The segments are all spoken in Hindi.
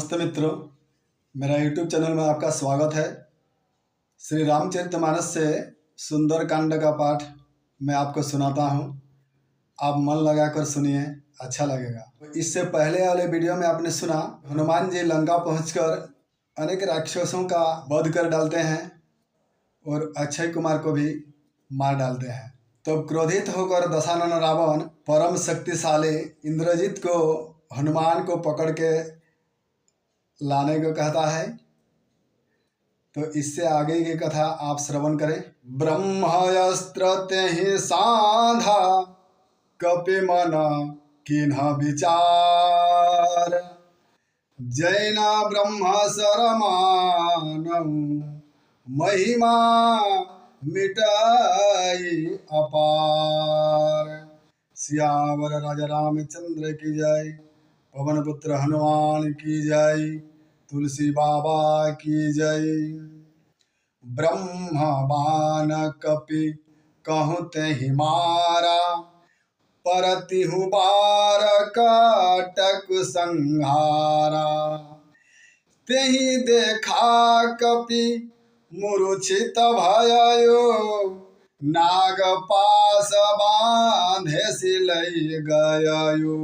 नमस्ते मित्रों, मेरा YouTube चैनल में आपका स्वागत है। श्री रामचरितमानस से सुंदर कांड का पाठ मैं आपको सुनाता हूँ। आप मन लगाकर सुनिए, अच्छा लगेगा। इससे पहले वाले वीडियो में आपने सुना हनुमान जी लंका पहुंचकर अनेक राक्षसों का वध कर डालते हैं और अक्षय कुमार को भी मार डालते हैं। तो क्रोधित होकर दशानन रावण परम शक्तिशाली इंद्रजीत को हनुमान को पकड़ के लाने को कहता है। तो इससे आगे की कथा आप श्रवण करें। ब्रह्मास्त्र तेहि साधा कपि मन किन्ह विचार, जैना ब्रह्म शरमानौ महिमा मिटाई अपार। सियावर राजा रामचंद्र की जय, पवन पुत्र हनुमान की जय, तुलसी बाबा की जय। ब्रह्म बान कपि कहूँ तेहि मारा, परतिहु बार काटक संहारा। तेहि देखा कपि मूर्छित भययो, नाग पास बांधे सिलई गयो।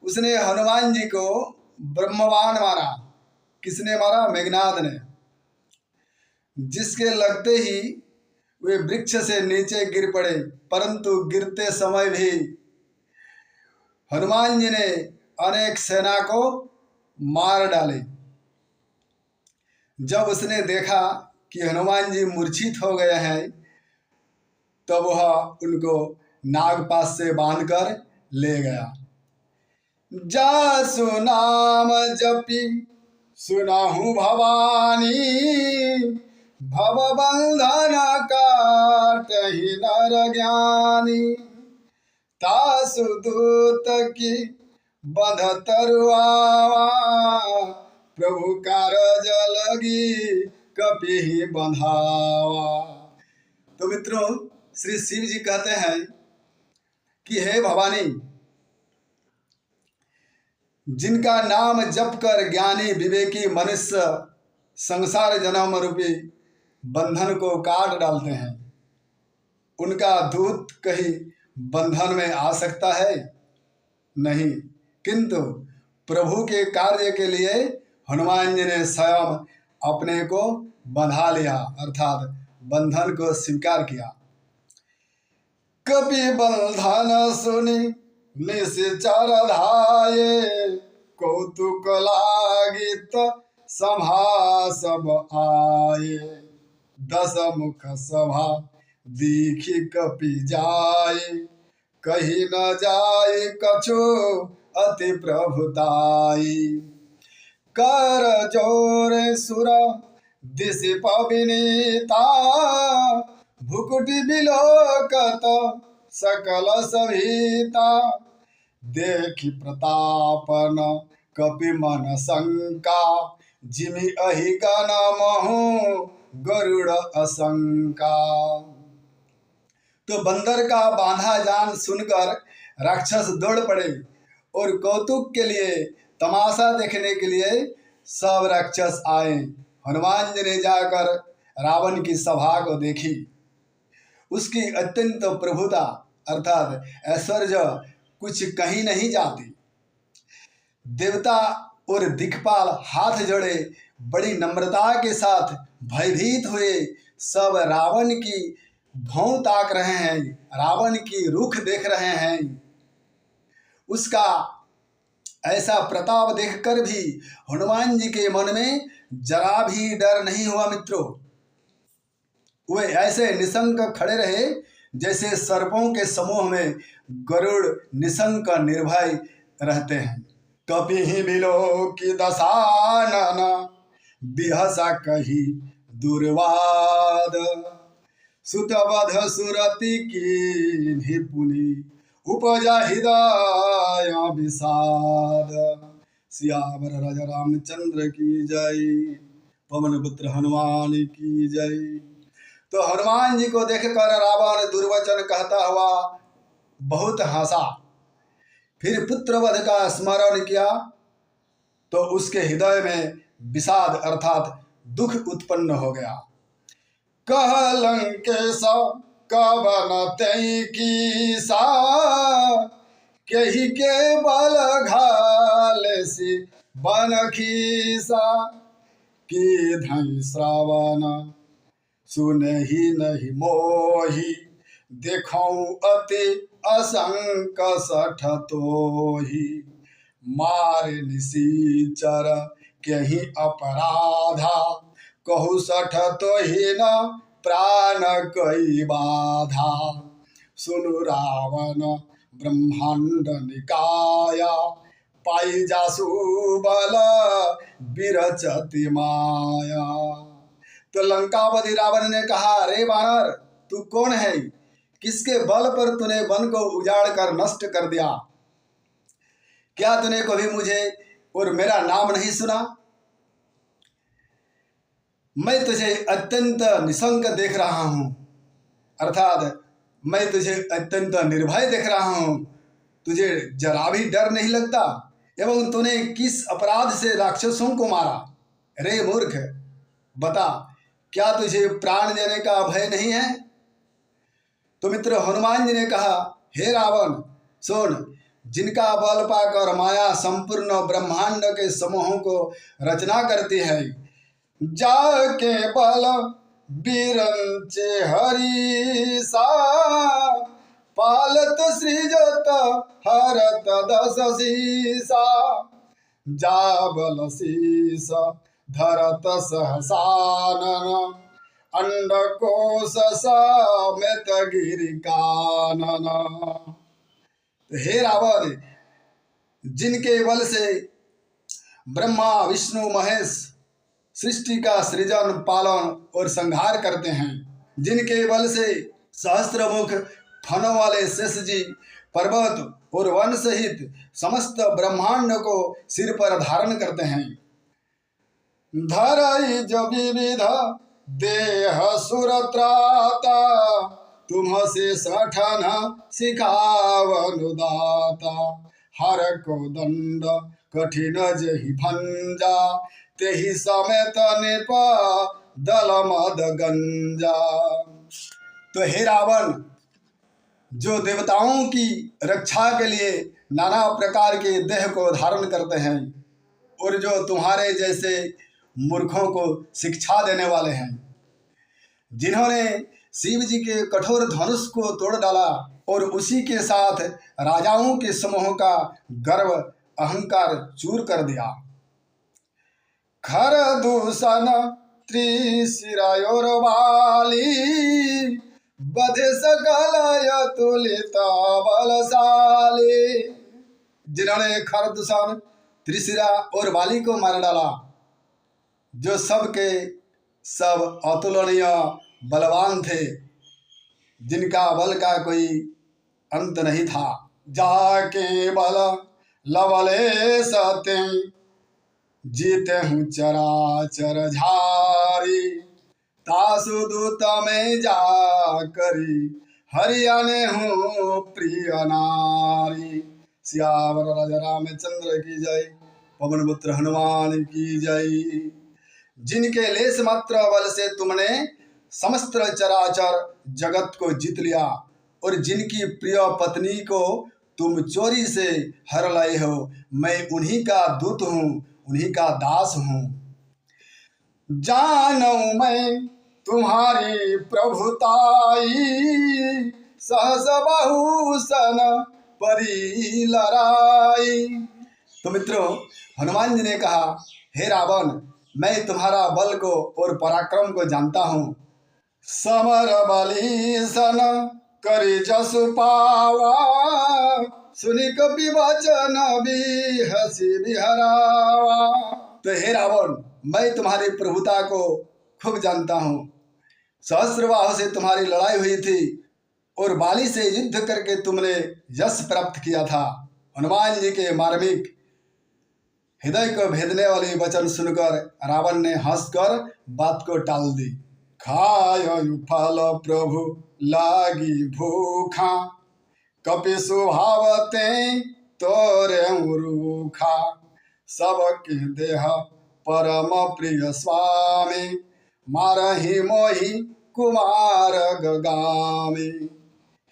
उसने हनुमान जी को ब्रह्मबाण मारा। किसने मारा? मेघनाद ने। जिसके लगते ही वे वृक्ष से नीचे गिर पड़े, परंतु गिरते समय भी हनुमान जी ने अनेक सेना को मार डाले। जब उसने देखा कि हनुमान जी मूर्छित हो गए हैं, तब वह उनको नागपाश से बांधकर ले गया। जासु नाम जपि सुनाहु भवानी, भव बंधन काटहि नर ज्ञानी। तासु दूत की बंध तरुआवा, प्रभु कारज लगी कपि बंधावा। तो मित्रों, श्री शिव जी कहते हैं कि हे भवानी, जिनका नाम जप कर ज्ञानी विवेकी मनुष्य संसार जन्म रूपी बंधन को काट डालते हैं, उनका दूत कहीं बंधन में आ सकता है? नहीं। किंतु प्रभु के कार्य के लिए हनुमान जी ने स्वयं अपने को बंधा लिया, अर्थात बंधन को स्वीकार किया। कपि बंधन सुनी निश्चर धाये, कौतुक लागित सभा सब आये। दस मुख सभा दीखी कपि जाय, कही न जाय कछु अति प्रभुताई। कर जोर सुर दिशि पविनीता, भुकुटि बिलोकत सकल सभीता। देखि प्रतापन कपि मन शंका, जिमि अहि गण महु गरुड़ असंका। तो बंदर का बांधा जान सुनकर राक्षस दौड़ पड़े और कौतुक के लिए, तमाशा देखने के लिए सब राक्षस आए। हनुमान जी ने जाकर रावण की सभा को देखी। उसकी अत्यंत प्रभुता अर्थात ऐश्वर्य कुछ कहीं नहीं जाती। देवता और दिक्पाल हाथ जोड़े बड़ी नम्रता के साथ भयभीत हुए सब रावण की भौं ताक रहे हैं, रावण की रुख देख रहे हैं। उसका ऐसा प्रताप देखकर भी हनुमान जी के मन में जरा भी डर नहीं हुआ। मित्रों, वे ऐसे निशंक खड़े रहे जैसे सर्पों के समूह में गरुड़ निशंक निर्भय रहते हैं। कपि बिलोकि दशानन, बिहसा कही दुर्वाद। सुतवध सुरति की पुनि, उपजा हृदय विषाद। सियावर राजा रामचंद्र की जय, पवन पुत्र हनुमान की जय। तो हनुमान जी को देखकर रावण दुर्वचन कहता हुआ बहुत हंसा। फिर पुत्रवध का स्मरण किया तो उसके हृदय में विषाद अर्थात दुख उत्पन्न हो गया। कह लंकेश कवन तई की सा, कही के बल घाल सी बन खीसा, की धई श्रावण सुनहि नहीं मोही, देखऊं अति असंक सठ तोही, मार निसीचर कहीं अपराधा, कहु सठ तोहि न प्राण कई बाधा, सुनु रावण ब्रह्मांड निकाया, पाई जासु बल विरचति माया। तो लंकापति रावण ने कहा, रे वानर, तू कौन है? किसके बल पर तूने वन को उजाड़ कर नष्ट कर दिया? क्या तूने कभी मुझे और मेरा नाम नहीं सुना? मैं तुझे अत्यंत निशंक देख रहा हूं, अर्थात मैं तुझे अत्यंत निर्भय देख रहा हूं। तुझे जरा भी डर नहीं लगता? एवं तूने किस अपराध से राक्षसों को मारा? रे मूर्ख, बता, क्या तुझे प्राण देने का भय नहीं है? तो मित्र हनुमान जी ने कहा, हे रावण, सुन, जिनका बल पाकर माया संपूर्ण ब्रह्मांड के समूहों को रचना करती है, जाके बल बिरंचे हरि सा, पालत सृजत हरत दस शीसा, जाबल शीस धरत सहसानन, अंडकोश समेत गिरि कानन। हे रावण, जिनके बल से ब्रह्मा विष्णु महेश सृष्टि का सृजन पालन और संहार करते हैं, जिनके बल से सहस्त्रमुख फनों वाले शेष जी पर्वत और वन सहित समस्त ब्रह्मांड को सिर पर धारण करते हैं, धरई जो विविध देह सुरत्राता, तुम से सठन सिखावनुदाता, हर को दंड कठिन जहि भंजा, तेहि समेत निप दल मद गंजा। तो हे रावण, जो देवताओं की रक्षा के लिए नाना प्रकार के देह को धारण करते हैं और जो तुम्हारे जैसे मूर्खों को शिक्षा देने वाले हैं, जिन्होंने शिव जी के कठोर धनुष को तोड़ डाला और उसी के साथ राजाओं के समूह का गर्व अहंकार चूर कर दिया, खर दूषण त्रिशिरायोर वाली, बधे सकल तुलित बलशाली। जिन्होंने खर दूषण त्रिशिरा और वाली को मार डाला, जो सबके सब अतुलनीय बलवान थे, जिनका बल का कोई अंत नहीं था। जाके बल लवले सत्यं, जीते हूँ चराचर झारी, तासु दूत में जा करी, हरियाणे हूँ प्रिय नारी। सियावर राजा रामचंद्र की जय, पवन पुत्र हनुमान की जय। जिनके लेस मात्र बल से तुमने समस्त चराचर जगत को जीत लिया और जिनकी प्रिय पत्नी को तुम चोरी से हर लाए हो, मैं उन्हीं का दूत हूँ, उन्हीं का दास हूँ। जानू मैं तुम्हारी प्रभुताई, सहस बहुसन परी लड़ाई। तो मित्रों, हनुमान जी ने कहा, हे रावण, मैं तुम्हारा बल को और पराक्रम को जानता हूँ। समर बली सन करी जसु पावा, सुनि कपि वचन भी हसी बिहरावा। तो हे रावण, मैं तुम्हारी प्रभुता को खूब जानता हूँ। सहस्रबाहु से तुम्हारी लड़ाई हुई थी और बाली से युद्ध करके तुमने यश प्राप्त किया था। हनुमान जी के मार्मिक हृदय को भेदने वाले वचन सुनकर रावण ने हंसकर बात को टाल दी। खायु फल प्रभु लागी भूखा, कपि स्वभाव ते तोरे रूखा, सबके देह परम प्रिय स्वामी, मारहि मोहि कुमार गगामी।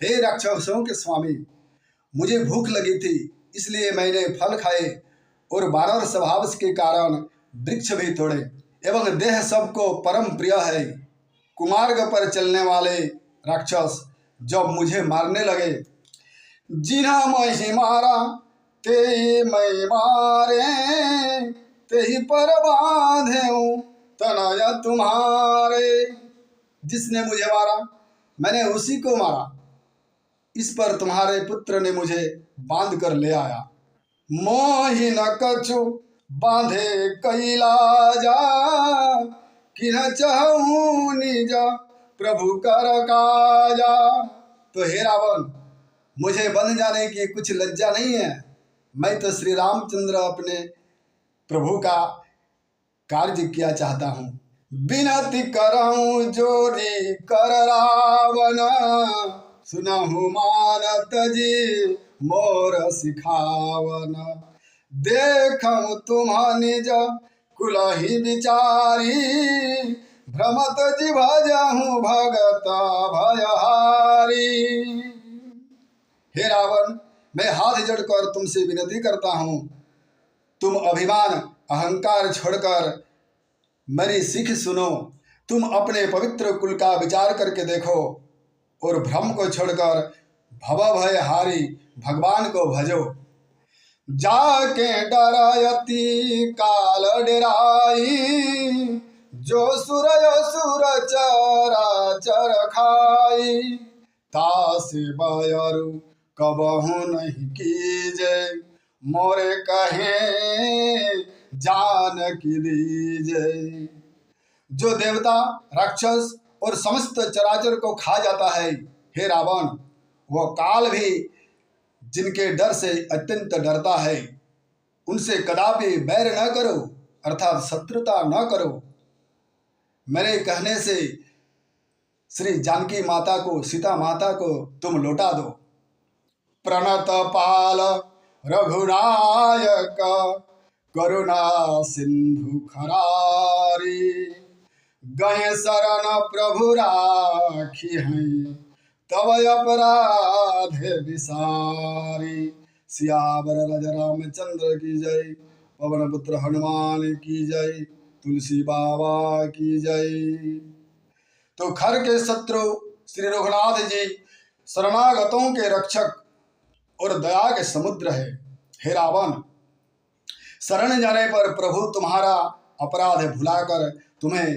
हे राक्षसों के स्वामी, मुझे भूख लगी थी, इसलिए मैंने फल खाए और वानर स्वभाव के कारण वृक्ष भी तोड़े, एवं देह सबको परम प्रिय है। कुमार्ग पर चलने वाले राक्षस जब मुझे मारने लगे, जिन्हा मैं मारा ते मैं मारे, ते ही पर बांधे तनय तुम्हारे। जिसने मुझे मारा मैंने उसी को मारा, इस पर तुम्हारे पुत्र ने मुझे बांध कर ले आया। मोहि न कछु बांधे कैलाजा, कि न चाहूं निज प्रभु कर काजा। तो हे रावण, मुझे बंध जाने की कुछ लज्जा नहीं है। मैं तो श्री रामचंद्र अपने प्रभु का कार्य किया चाहता हूँ। विनती करऊं जोरी कर रावण, सुनहु मानत जी मोर सिखावन। देखऊं तुम निज कुलहि विचारी, भ्रमत जी भजहूँ भगत भयहारी। हे रावण, मैं हाथ जोड़कर तुमसे विनती करता हूँ, तुम अभिमान अहंकार छोड़कर मेरी सीख सुनो। तुम अपने पवित्र कुल का विचार करके देखो और भ्रम को छोड़कर भव भय हारी भगवान को भजो। जाके डरायती काल डराई, जो सुरय सुर चरा चर खाई। तासे बयरु कबहु नहीं कीजे, मोरे कहे जान की दीजे। जो देवता राक्षस और समस्त चराचर को खा जाता है, हे रावण, वह काल भी जिनके डर से अत्यंत डरता है, उनसे कदापि बैर न करो, अर्थात शत्रुता न करो। मेरे कहने से श्री जानकी माता को, सीता माता को तुम लौटा दो। प्रणत पाल रघुनायक, करुणा सिंधु खरारी। गए शरण प्रभु राखी हैं, तब अपराध विसारी। सियावर राजा रामचंद्र की जय, पवन पुत्र हनुमान की जय, तुलसी बाबा की जय। तो खर के शत्रु श्री रघुनाथ जी शरणागतों के रक्षक और दया के समुद्र है। हे रावण, शरण जाने पर प्रभु तुम्हारा अपराध भुलाकर तुम्हें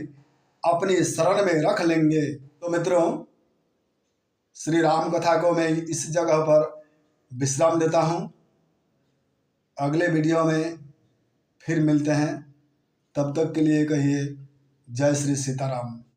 अपनी शरण में रख लेंगे। तो मित्रों, श्री राम कथा को मैं इस जगह पर विश्राम देता हूँ। अगले वीडियो में फिर मिलते हैं, तब तक के लिए कहिए जय श्री सीताराम।